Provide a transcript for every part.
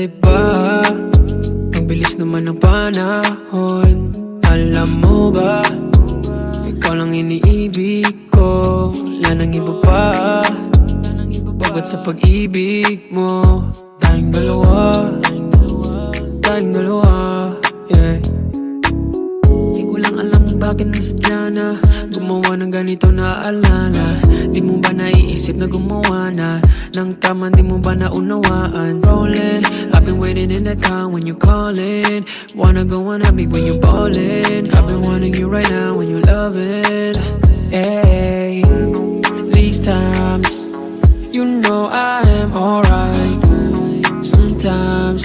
diba? Ang bilis naman ng panahon. Alam mo ba, ikaw lang iniibig ko, wala nang iba pa. Pagod sa pag-ibig mo, tayong dalawa, yeah. Di ko lang alam kung bakit nasadya na gumawa ng ganito na alala. Di mo ba naiisip na gumawa na ng tama, di mo ba naunawaan? Rolling, I've been waiting in the car when you calling. Wanna go on a big when you ballin'. I've been wanting you right now when you lovin'. Hey, these times, you know I am alright. Sometimes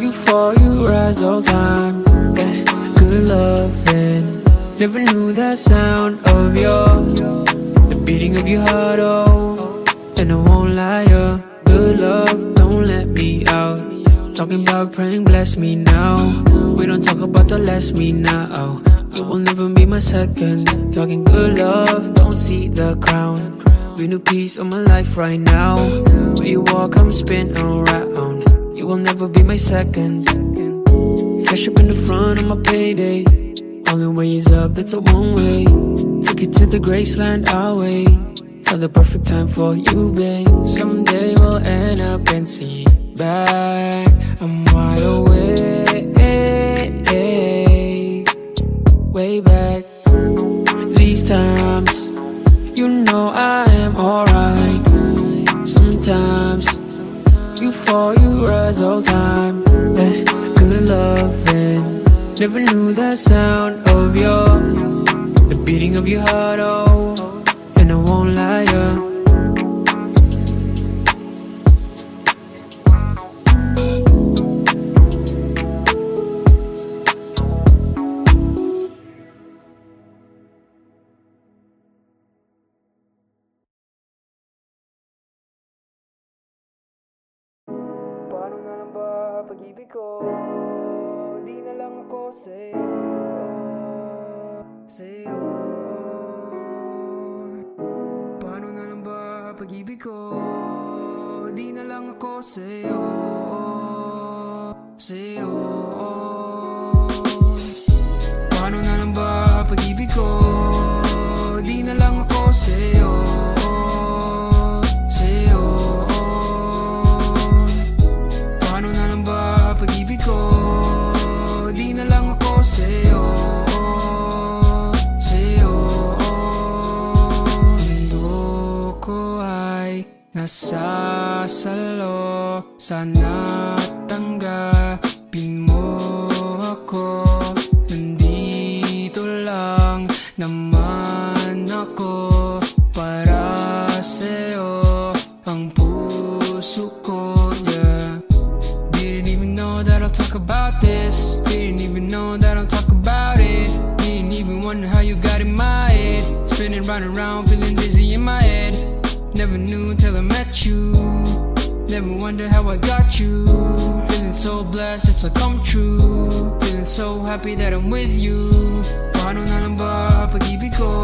you fall, you rise all time. Yeah, good loving. Never knew the sound of the beating of your heart, oh. And I won't lie, good love, don't let me out. Talking about praying, bless me now. We don't talk about the last me now. You will never be my second. Talking good love, don't see the crown. Be new piece of my life right now. Where you walk, I'm spin around. You will never be my second. Cash up in the front of my payday. Only way is up, that's a one way. Took you to the Graceland, our way. For the perfect time for you, babe. Someday we'll end up and see back. I'm wide awake, way back. These times, you know I am alright. Sometimes you fall, you rise all time. Yeah, good loving. Never knew the sound of the beating of your heart, oh. And I won't lie, Paano na lang ba pag-ibig ko? Di na lang ako sa'yo. Paano na lang ba pag-ibig ko? Di na lang ako sa'yo. Paano na lang ba pag-ibig ko? Di na lang ako sa'yo. Paano na lang ba pag-ibig ko? Di na lang ako sa'yo. Mundo ko ay nasasalo, sana tanggapin mo ako. Nandito lang naman ako para sa'yo, ang puso ko, yeah. Didn't even know that I'll talk about this. Didn't even know that I'll talk about it. Didn't even wonder how you got in my head. Spinning round and round, feeling dizzy in my head. Never knew till I met you. Never wonder how I got you. Feeling so blessed, it's a come true. Feeling so happy that I'm with you. Paano na lang ba pag-ibig ko?